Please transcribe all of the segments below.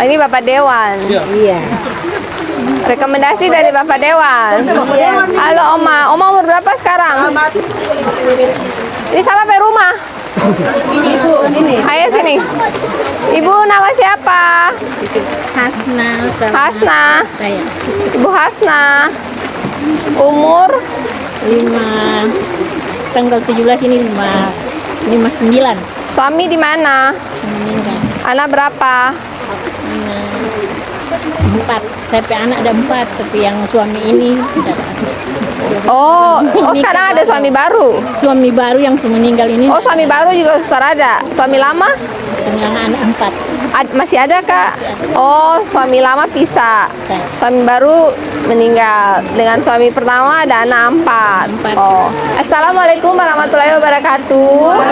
Oh, ini Bapak Dewan. Iya. Rekomendasi dari Bapak Dewan. Halo Oma, Oma umur berapa sekarang? Ini sama sampai rumah. Ini Ibu, ini. Ayo sini. Ibu nama siapa? Hasna. Hasna. Saya. Ibu Hasna. Umur 5 tanggal 17 ini 59. suami di mana? Meninggal. Anak berapa? 4. Sampai anak ada 4, tapi yang suami ini tidak ada. Oh sekarang ada suami baru. Suami baru yang meninggal ini. Oh suami baru juga sudah ada. Suami lama? Dengan anak 4. Masih ada Kak? Oh suami lama pisah. Suami baru meninggal. Dengan suami pertama ada anak 4. Oh. Assalamualaikum warahmatullahi wabarakatuh.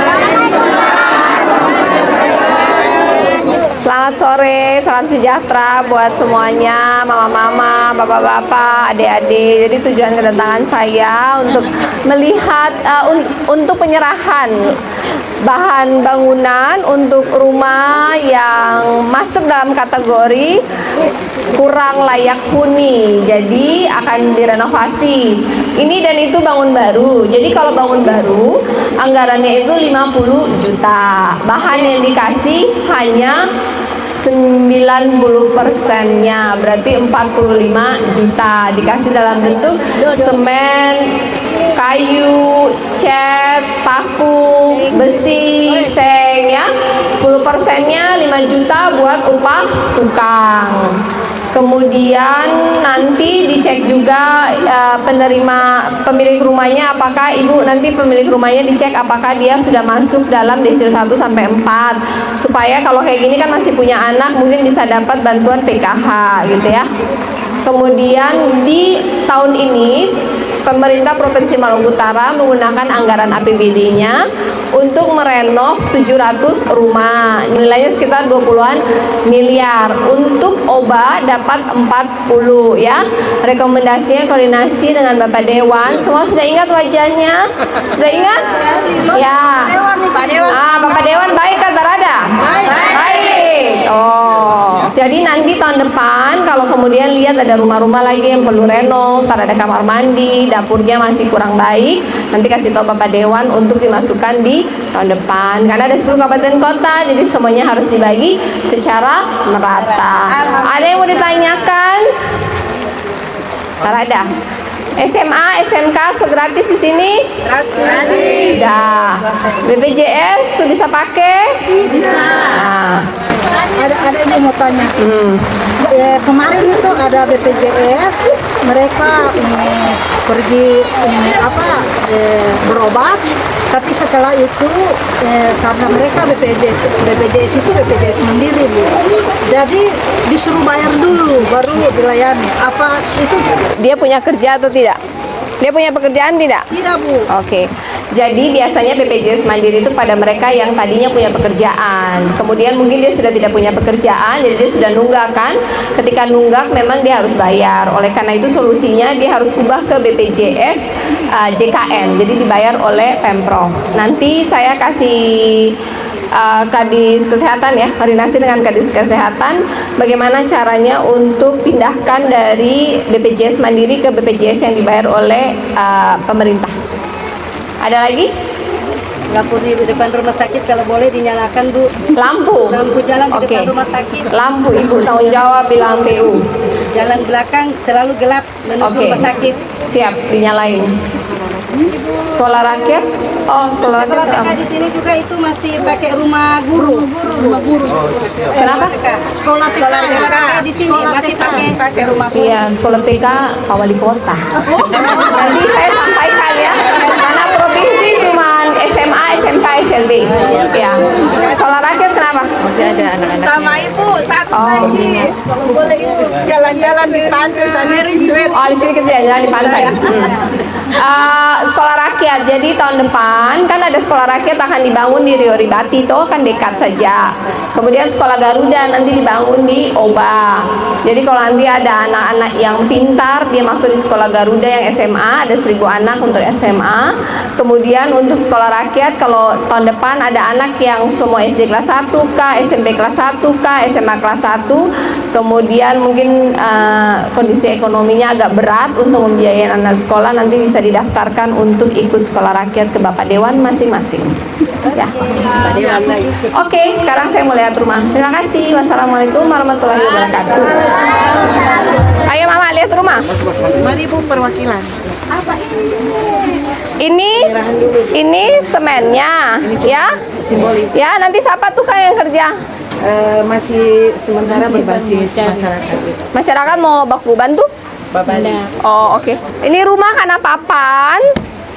Selamat sore, salam sejahtera buat semuanya, mama-mama, bapak-bapak, adik-adik. Jadi tujuan kedatangan saya untuk melihat, untuk penyerahan bahan bangunan untuk rumah yang masuk dalam kategori kurang layak huni. Jadi akan direnovasi. Ini dan itu bangun baru. Jadi kalau bangun baru, anggarannya itu 50 juta. Bahan yang dikasih hanya 90%-nya, berarti 45 juta. Dikasih dalam bentuk semen, kayu, cat, paku, besi, seng ya. 10%-nya 5 juta buat upah tukang. Kemudian nanti dicek juga pemilik rumahnya, apakah ibu nanti pemilik rumahnya dicek apakah dia sudah masuk dalam desil 1 sampai 4, supaya kalau kayak gini kan masih punya anak mungkin bisa dapat bantuan PKH gitu ya. Kemudian di tahun ini pemerintah Provinsi Maluku Utara menggunakan anggaran APBD-nya untuk merenov 700 rumah, nilainya sekitar 20-an miliar. Untuk obat dapat 40 ya. Rekomendasinya koordinasi dengan Bapak Dewan. Semua sudah ingat wajahnya? Sudah ingat? Ya. Bapak Dewan baik kan Tarada? Baik. Oh. Jadi nanti tahun depan kalau kemudian lihat ada rumah-rumah lagi yang perlu renov, ada kamar mandi, dapurnya masih kurang baik, nanti kasih tahu Bapak Dewan untuk dimasukkan di tahun depan. Karena ada 10 kabupaten kota, jadi semuanya harus dibagi secara merata. Ada yang mau ditanyakan? Tarada. SMA, SMK gratis di sini? Gratis. Dah. BPJS bisa pakai? Bisa. Nah. Ada yang mau tanya. Kemarin itu ada BPJS, mereka pergi berobat, tapi setelah itu karena mereka BPJS itu BPJS mandiri, Bu. Jadi disuruh bayar dulu baru dilayani. Apa itu? Dia punya kerja atau tidak? Dia punya pekerjaan tidak? Tidak, Bu. Oke. Jadi biasanya BPJS Mandiri itu pada mereka yang tadinya punya pekerjaan. Kemudian mungkin dia sudah tidak punya pekerjaan, jadi dia sudah nunggak kan? Ketika nunggak memang dia harus bayar. Oleh karena itu solusinya dia harus ubah ke BPJS JKN. Jadi dibayar oleh Pemprov. Nanti saya kasih Kadis Kesehatan ya, koordinasi dengan Kadis Kesehatan bagaimana caranya untuk pindahkan dari BPJS Mandiri ke BPJS yang dibayar oleh pemerintah. Ada lagi? Lampu di depan rumah sakit kalau boleh dinyalakan, Bu. Lampu? Lampu jalan di depan rumah sakit. Lampu, Ibu tanggung jawab bilang PU. Jalan belakang selalu gelap menuju rumah sakit. Siap, dinyalain. Sekolah rakyat? Oh, sekolah Sekolah rakyat. TK di sini juga itu masih pakai rumah guru. Rumah guru. Kenapa? Sekolah TK di sini masih pakai rumah guru. Iya, sekolah TK Pak Wali Kota. Nanti saya sampaikan ya. Karena provinsi cuma SMA, SMK, SLB. Ya. Sekolah rakyat kenapa? Masih ada anak-anak. Sama Ibu, satu Oh. lagi. Boleh jalan-jalan di pantai sendiri. Oh, di sini kita jalan di pantai. Sekolah rakyat. Jadi tahun depan kan ada sekolah rakyat akan dibangun di Rio Ribati, itu kan dekat saja. Kemudian sekolah Garuda nanti dibangun di Oba. Jadi kalau nanti ada anak-anak yang pintar, dia masuk di sekolah Garuda yang SMA, ada 1000 anak untuk SMA. Kemudian untuk sekolah rakyat, kalau tahun depan ada anak yang semua SD kelas 1 kah, SMP kelas 1 kah, SMA kelas 1, kemudian mungkin kondisi ekonominya agak berat untuk membiayai anak sekolah, nanti bisa didaftarkan untuk ikut sekolah rakyat ke Bapak Dewan masing-masing. Ya. Oke, sekarang saya mau lihat rumah. Terima kasih. Wassalamualaikum warahmatullahi wabarakatuh. Ayo Mama lihat rumah. Mari Bu perwakilan. Ini semennya, ya. Simbolis. Ya, nanti siapa tuh Kak yang kerja? Masih sementara berbasis masyarakat. Masyarakat mau baku bantu? Babadi. Oh, oke. Ini rumah karena papan,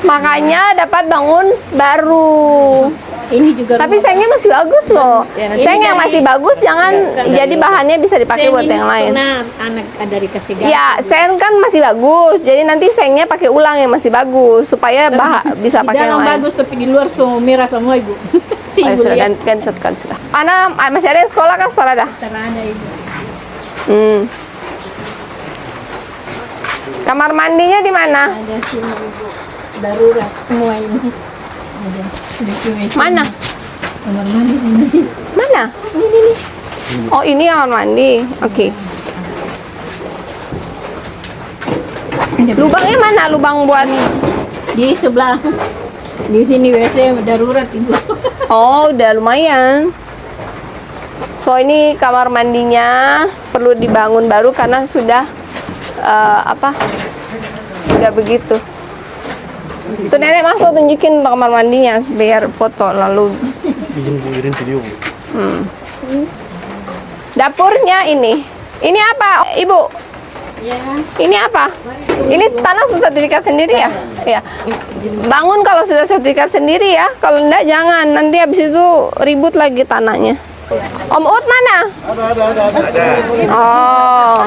makanya dapat bangun baru. Ini juga Tapi sengnya masih bagus loh. Ya, Seng yang masih bagus jangan jadi bahannya bisa dipakai buat yang lain. Nah, anak dari kasih gas. Ya, seng kan masih bagus. Jadi nanti sengnya pakai ulang yang masih bagus supaya bisa Di pakai yang dalam lain. bagus tapi di luar semua merah semua Ibu. Ayo, sudah ganti satu kali sudah. Ana masih ada yang sekolah kah? Sekolah dah. Ada Ibu. Kamar mandinya di mana? Ada sini Ibu. Darurat semua ini. Ada. Mana? Kamar mandi sini. Mana? Ini. Oh, ini kamar mandi. Oke. Lubangnya mana? Lubang buat Di sebelah. Di sini WC darurat Ibu. Oh, udah lumayan. So, ini kamar mandinya perlu dibangun baru karena sudah sudah begitu. Tuh nenek masuk tunjukin kamar mandinya biar foto lalu. Dapurnya ini. Ini apa, Ibu? Ya. Ini apa? Ini tanah sudah sertifikat sendiri ya? Ya. Bangun kalau sudah sertifikat sendiri ya. Kalau enggak jangan. Nanti habis itu ribut lagi tanahnya. Om Ut mana? Ada. Oh.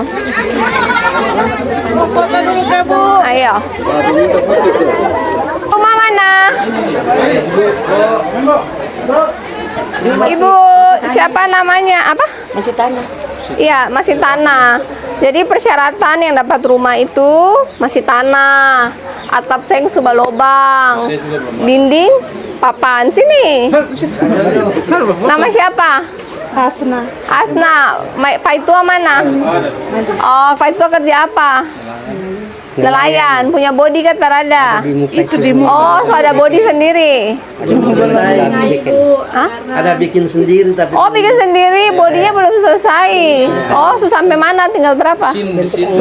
Foto dulu ke Bu. Ayo. Rumah mana? Ibu siapa namanya? Apa? Masih tanya. Iya, masih tanah. Jadi persyaratan yang dapat rumah itu masih tanah, atap seng sudah lobang, dinding papan. Sini. Nama siapa? Hasna. Asna. Pak Itua mana? Oh, Pak Itua kerja apa? Nelayan, punya body kan terada. Itu di Oh, so ada body sendiri. Hah? Ada bikin sendiri tapi Oh, bikin sendiri, bodinya belum selesai. Oh, so sampai mana? Tinggal berapa?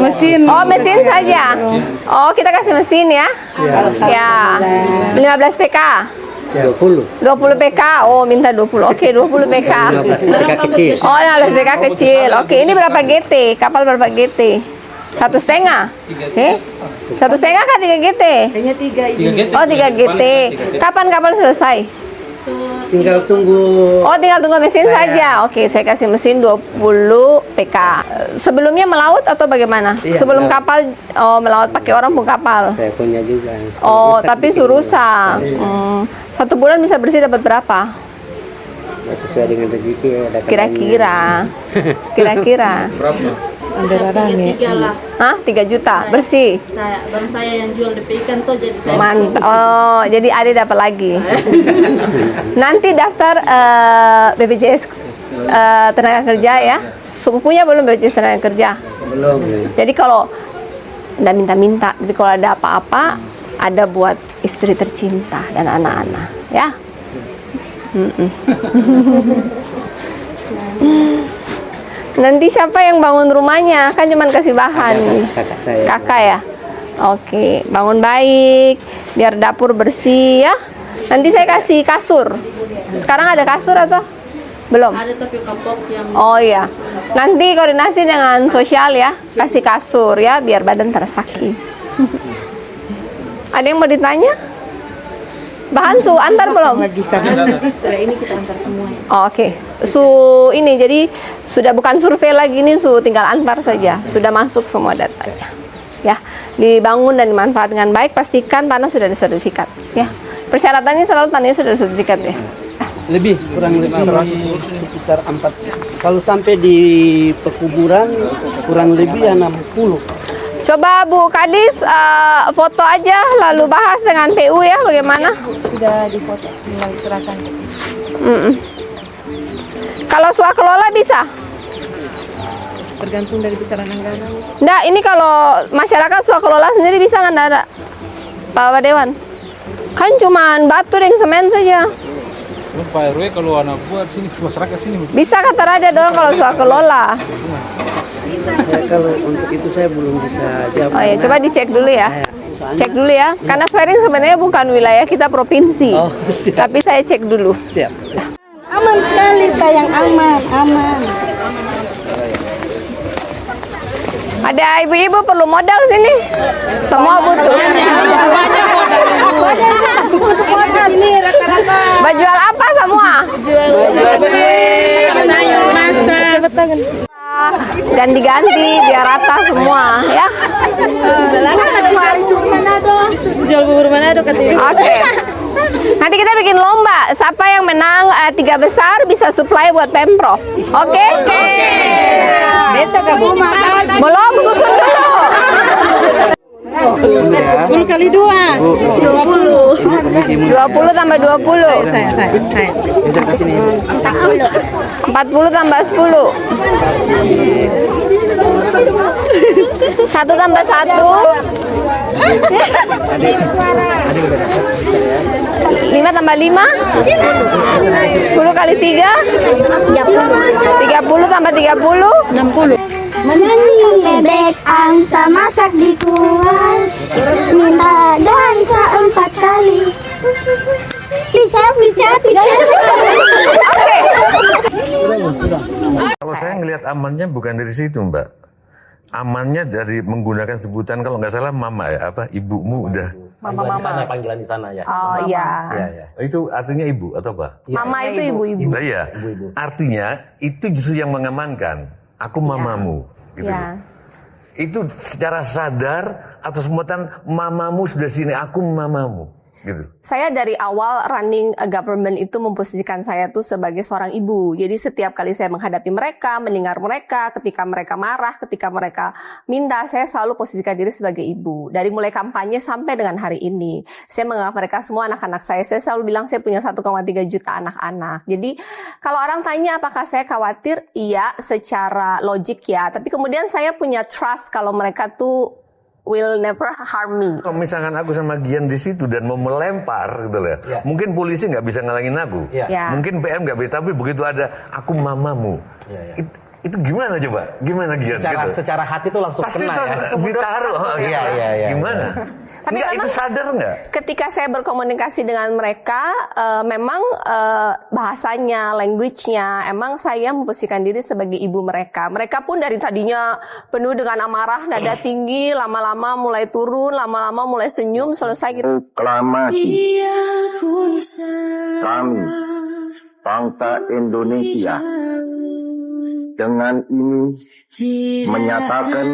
mesin. Oh, mesin saja. Oh, kita kasih mesin ya. Ya. 15 PK. 20 PK. Oh, minta 20. Oke, 20 PK. 15 mereka kecil. Oh, 15 PK kecil. Oke, ini berapa GT? Kapal berapa GT? 1,5. Eh? 1,5 kah 3 GT? Kayaknya 3 ini. Oh, 3 GT. Kapan kapal selesai? Tinggal tunggu Oh, tinggal tunggu mesin saja. Oke, saya kasih mesin 20 PK. Sebelumnya melaut atau bagaimana? Iya, Sebelum melaut. kapal melaut pakai orang pun kapal. saya punya juga. Oh, tapi surusa. 1 bulan bisa bersih dapat berapa? Sesuai dengan rezeki ya, ada Kira-kira. Kira-kira. Anderarane. 3 lah. Hah? 3 juta bersih. Bang saya yang jual DP ikan tuh jadi saya. Mantap. Oh, jadi Ade dapat lagi. Nanti daftar BPJS tenaga kerja ya. Punya belum BPJS tenaga kerja? belum. Jadi kalau nggak minta-minta, tapi kalau ada apa-apa, ada buat istri tercinta dan anak-anak, ya. Nanti siapa yang bangun rumahnya? Kan cuma kasih bahan. Kakak saya. Kakak ya? Oke, bangun baik, biar dapur bersih ya. Nanti saya kasih kasur. Sekarang ada kasur atau? Belum? Ada tapi kapok yang Oh iya, nanti koordinasi dengan sosial ya, kasih kasur ya, biar badan tersaki. Ada yang mau ditanya? Bahan su antar belum? Lagi sana. Setelah ini kita antar semua. Oh, oke. Su ini jadi sudah bukan survei lagi nih su, tinggal antar saja. Sudah masuk semua datanya. ya, dibangun dan dimanfaat dengan baik, pastikan tanah sudah ada sertifikat ya. Persyaratannya selalu tanahnya sudah ada sertifikat ya. Lebih kurang lebih sekitar 4. Kalau sampai di pekuburan kurang lebih 60. Coba Bu Kadis foto aja lalu bahas dengan PU ya bagaimana? Sudah difoto, tinggal serahkan. Kalau swakelola bisa? Tergantung dari besaran anggaran. Nggak, ini kalau masyarakat swakelola sendiri bisa nggak ada Pak Dewan? Kan cuman batu dan semen saja. Pak RW kalau anak buat sini masyarakat sini Bisa kata Raja dong kalau swakelola. Kalau untuk itu saya belum bisa jawab. Oh ya, coba dicek dulu ya. Cek dulu ya, karena swearing sebenarnya bukan wilayah kita provinsi. Oh, siap. Tapi saya cek dulu. Siap. Aman sekali sayang, aman. Ada ibu-ibu perlu modal sini. Semua butuh. Sini rata-rata. Jual apa semua? Sayur masak. Dan diganti biar rata semua ya. Jual bubur Manado katanya. Oke. Nanti kita bikin lomba. Siapa yang menang 3 besar bisa supply buat Pemprov. Oke? Desa kamu Belum, susun dulu. 10 kali 2. 20 tambah 20. Saya. 40 tambah 10. 1 tambah 1. 5 tambah 5. 10 kali 3. 30 tambah 30. 60. Menyanyi bebek angsa masak di kuah, minta dansa 4 kali. Pica. Oke. Kalau saya ngelihat amannya bukan dari situ, Mbak. Amannya dari menggunakan sebutan kalau nggak salah mama ya, apa ibumu udah. Panggilan di sana ya. Oh iya. Itu artinya ibu atau apa? Mama itu ibu-ibu. Nah, iya. Artinya itu justru yang mengamankan. Aku mamamu, gitu. Ya. Itu secara sadar atau semutan mamamu sudah sini, aku mamamu, gitu. Saya dari awal running a government itu memposisikan saya tuh sebagai seorang ibu. Jadi setiap kali saya menghadapi mereka, mendengar mereka, ketika mereka marah, ketika mereka minta, saya selalu posisikan diri sebagai ibu. Dari mulai kampanye sampai dengan hari ini. Saya menganggap mereka semua anak-anak saya. Saya selalu bilang saya punya 1,3 juta anak-anak. Jadi kalau orang tanya apakah saya khawatir, iya secara logik ya. Tapi kemudian saya punya trust kalau mereka tuh will never harm me. Kalau misalkan aku sama Gian di situ dan mau melempar gitu loh ya. Mungkin polisi nggak bisa ngalangin aku. Ya. Mungkin PM nggak bisa, tapi begitu ada aku mamamu. Itu gimana coba? Gimana Gian? Secara hati tuh langsung Pasti kena ya. ditaruh. Iya. Gimana? Tapi Enggak, itu memang sadar nggak? ketika saya berkomunikasi dengan mereka, memang bahasanya, language-nya, emang saya memposisikan diri sebagai ibu mereka. Mereka pun dari tadinya penuh dengan amarah, nada tinggi, lama-lama mulai turun, lama-lama mulai senyum, selesai gitu. Reklamasi kami bangsa Indonesia dengan ini menyatakan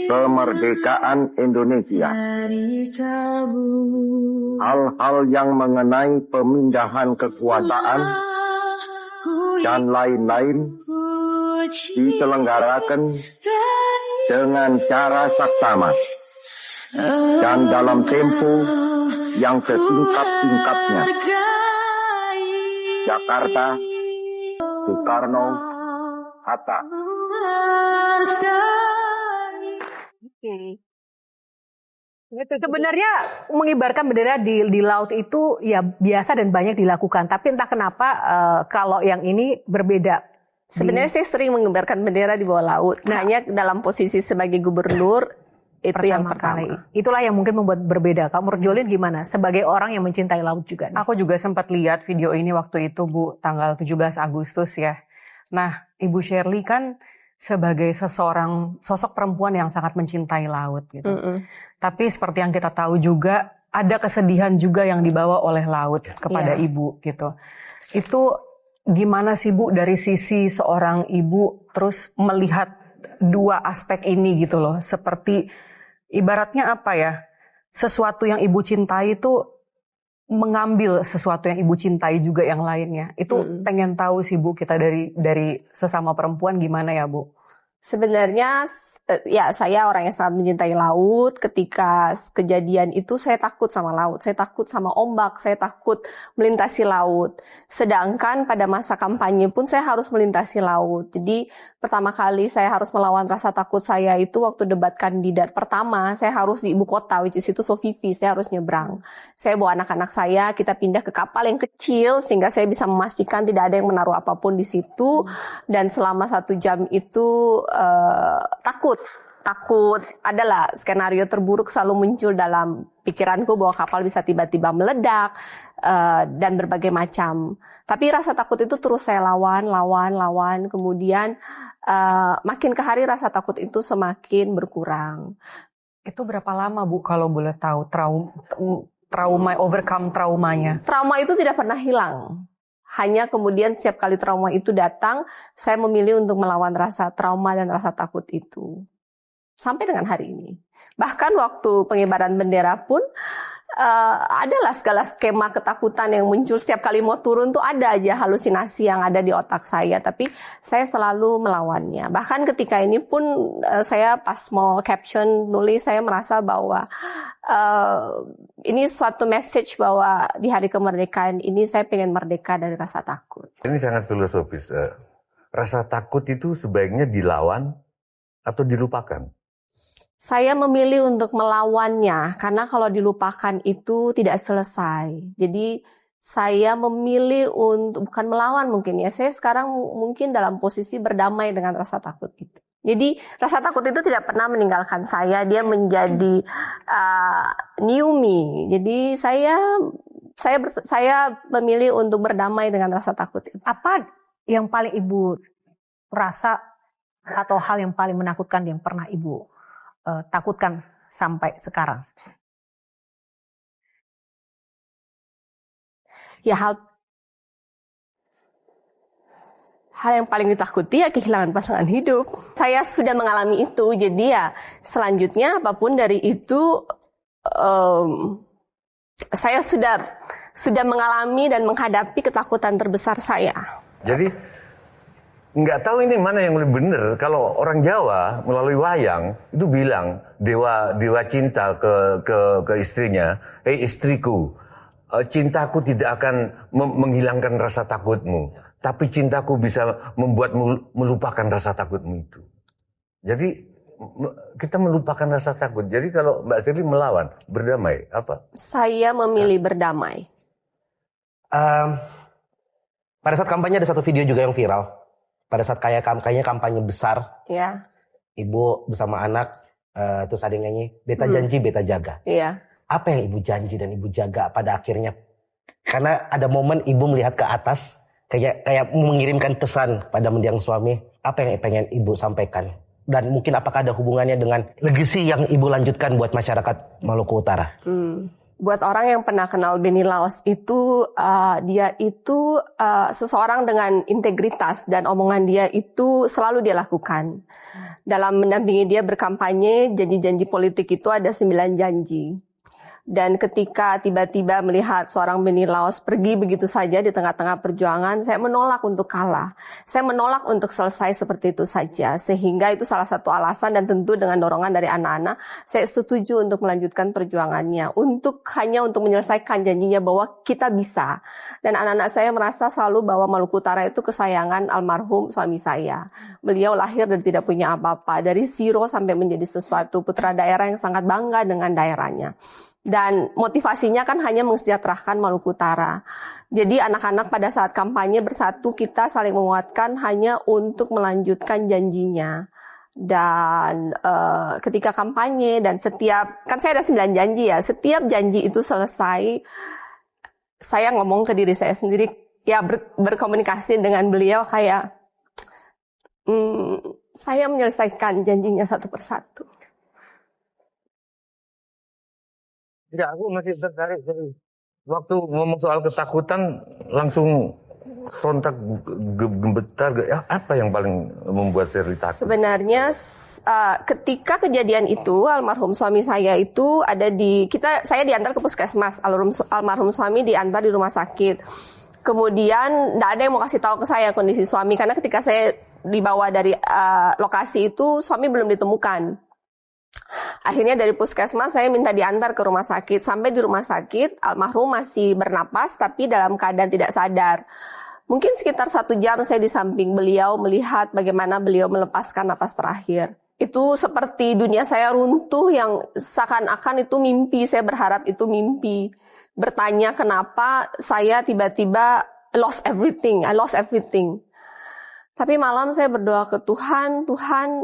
kemerdekaan Indonesia. Hal-hal yang mengenai pemindahan kekuasaan dan lain-lain diselenggarakan dengan cara saksama dan dalam tempo yang sesingkat-singkatnya. Jakarta, Soekarno, Hatta. Sebenarnya mengibarkan bendera di laut itu ya biasa dan banyak dilakukan. Tapi entah kenapa kalau yang ini berbeda. Sebenarnya saya sering mengibarkan bendera di bawah laut. Hanya dalam posisi sebagai gubernur itu yang pertama. Itulah yang mungkin membuat berbeda. Kamu Jolin gimana? Sebagai orang yang mencintai laut juga. Aku juga sempat lihat video ini waktu itu Bu, tanggal 17 Agustus ya. Nah, Ibu Shirley kan sebagai seseorang sosok perempuan yang sangat mencintai laut gitu. Tapi seperti yang kita tahu juga ada kesedihan juga yang dibawa oleh laut kepada Ibu gitu. Itu gimana sih Bu dari sisi seorang ibu terus melihat dua aspek ini gitu loh. Seperti ibaratnya apa ya, sesuatu yang ibu cintai itu mengambil sesuatu yang ibu cintai juga yang lainnya. Itu pengen tahu sih Bu, kita dari sesama perempuan gimana ya Bu? Sebenarnya ya saya orang yang sangat mencintai laut. Ketika kejadian itu saya takut sama laut, saya takut sama ombak, saya takut melintasi laut. Sedangkan pada masa kampanye pun saya harus melintasi laut. Jadi pertama kali saya harus melawan rasa takut saya itu waktu debat kandidat pertama. Saya harus di ibu kota, which is itu Sofifi, saya harus nyebrang. Saya bawa anak-anak saya, kita pindah ke kapal yang kecil sehingga saya bisa memastikan tidak ada yang menaruh apapun di situ. Dan selama 1 jam itu takut adalah skenario terburuk selalu muncul dalam pikiranku bahwa kapal bisa tiba-tiba meledak dan berbagai macam. Tapi rasa takut itu terus saya lawan. Kemudian makin ke hari rasa takut itu semakin berkurang. Itu berapa lama Bu kalau boleh tahu trauma overcome traumanya? Trauma itu tidak pernah hilang. Hanya kemudian setiap kali trauma itu datang, saya memilih untuk melawan rasa trauma dan rasa takut itu. Sampai dengan hari ini. Bahkan waktu pengibaran bendera pun, adalah segala skema ketakutan yang muncul. Setiap kali mau turun tuh ada aja halusinasi yang ada di otak saya. Tapi saya selalu melawannya. Bahkan ketika ini pun saya pas mau caption nulis, saya merasa bahwa ini suatu message bahwa di hari kemerdekaan ini saya pengen merdeka dari rasa takut. Ini sangat filosofis. Rasa takut itu sebaiknya dilawan atau dilupakan? Saya memilih untuk melawannya, karena kalau dilupakan itu tidak selesai. Jadi saya memilih untuk, bukan melawan mungkin ya, saya sekarang mungkin dalam posisi berdamai dengan rasa takut itu. Jadi rasa takut itu tidak pernah meninggalkan saya, dia menjadi new me. Jadi saya memilih untuk berdamai dengan rasa takut itu. Apa yang paling Ibu rasa atau hal yang paling menakutkan yang pernah Ibu takutkan sampai sekarang? Ya hal yang paling ditakuti ya kehilangan pasangan hidup. Saya sudah mengalami itu, jadi ya selanjutnya apapun dari itu saya sudah mengalami dan menghadapi ketakutan terbesar saya. Jadi nggak tahu ini mana yang lebih benar. Kalau orang Jawa melalui wayang itu bilang dewa cinta ke istrinya, istriku, cintaku tidak akan menghilangkan rasa takutmu, tapi cintaku bisa membuatmu melupakan rasa takutmu itu. Jadi kita melupakan rasa takut. Jadi kalau Mbak Shirley melawan, berdamai, apa? Saya memilih berdamai. Pada saat kampanye ada satu video juga yang viral. Pada saat kayaknya kampanye besar, ya. Ibu bersama anak, terus ada yang nyanyi, beta janji, beta jaga. Iya. Apa yang ibu janji dan ibu jaga pada akhirnya? Karena ada momen ibu melihat ke atas, kayak mengirimkan pesan pada mendiang suami. Apa yang pengen ibu sampaikan? Dan mungkin apakah ada hubungannya dengan legacy yang ibu lanjutkan buat masyarakat Maluku Utara? Buat orang yang pernah kenal Benny Laos itu, dia itu seseorang dengan integritas dan omongan dia itu selalu dia lakukan. Dalam mendampingi dia berkampanye, janji-janji politik itu ada 9 janji. Dan ketika tiba-tiba melihat seorang Benny Laos pergi begitu saja di tengah-tengah perjuangan, saya menolak untuk kalah. Saya menolak untuk selesai seperti itu saja. Sehingga itu salah satu alasan dan tentu dengan dorongan dari anak-anak, saya setuju untuk melanjutkan perjuangannya. Hanya untuk menyelesaikan janjinya bahwa kita bisa. Dan anak-anak saya merasa selalu bahwa Maluku Utara itu kesayangan almarhum suami saya. Beliau lahir dan tidak punya apa-apa. Dari zero sampai menjadi sesuatu, putra daerah yang sangat bangga dengan daerahnya. Dan motivasinya kan hanya mensejahterakan Maluku Utara. Jadi anak-anak pada saat kampanye bersatu, kita saling menguatkan hanya untuk melanjutkan janjinya. Dan ketika kampanye dan kan saya ada 9 janji ya, setiap janji itu selesai, saya ngomong ke diri saya sendiri, ya berkomunikasi dengan beliau kayak, saya menyelesaikan janjinya satu persatu. Tidak, aku masih tertarik. Waktu ngomong soal ketakutan, langsung sontak gemetar? Apa yang paling membuat Shirley takut? Sebenarnya ketika kejadian itu almarhum suami saya itu ada saya diantar ke puskesmas, almarhum suami diantar di rumah sakit. Kemudian tidak ada yang mau kasih tahu ke saya kondisi suami karena ketika saya dibawa dari lokasi itu suami belum ditemukan. Akhirnya dari puskesmas saya minta diantar ke rumah sakit. Sampai di rumah sakit almarhum masih bernapas tapi dalam keadaan tidak sadar. Mungkin sekitar 1 jam saya di samping beliau melihat bagaimana beliau melepaskan napas terakhir. Itu seperti dunia saya runtuh yang seakan-akan itu mimpi. Saya berharap itu mimpi. Bertanya kenapa saya tiba-tiba lost everything. I lost everything. Tapi malam saya berdoa ke Tuhan, Tuhan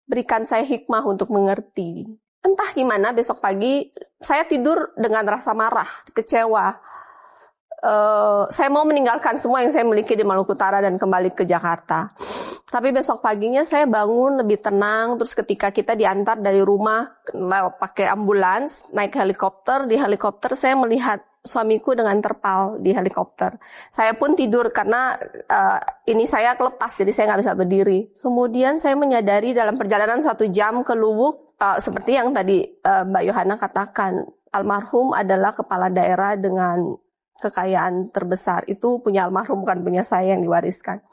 berikan saya hikmah untuk mengerti. Entah gimana besok pagi saya tidur dengan rasa marah, kecewa. Saya mau meninggalkan semua yang saya miliki di Maluku Utara dan kembali ke Jakarta. Tapi besok paginya saya bangun lebih tenang. Terus ketika kita diantar dari rumah pakai ambulans, naik helikopter, di helikopter saya melihat suamiku dengan terpal di helikopter. Saya pun tidur karena ini saya kelepas, jadi saya nggak bisa berdiri. Kemudian saya menyadari dalam perjalanan 1 jam ke Luwuk, seperti yang tadi Mbak Yohana katakan, almarhum adalah kepala daerah dengan kekayaan terbesar. Itu punya almarhum, bukan punya saya yang diwariskan.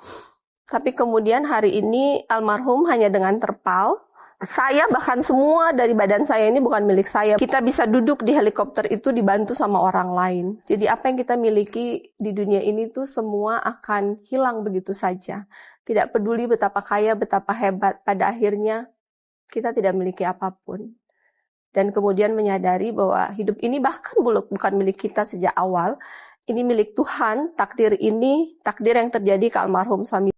Tapi kemudian hari ini almarhum hanya dengan terpal. Saya bahkan semua dari badan saya ini bukan milik saya. Kita bisa duduk di helikopter itu dibantu sama orang lain. Jadi apa yang kita miliki di dunia ini tuh semua akan hilang begitu saja. Tidak peduli betapa kaya, betapa hebat. Pada akhirnya kita tidak memiliki apapun. Dan kemudian menyadari bahwa hidup ini bahkan bukan milik kita sejak awal. Ini milik Tuhan, takdir ini, takdir yang terjadi ke almarhum suami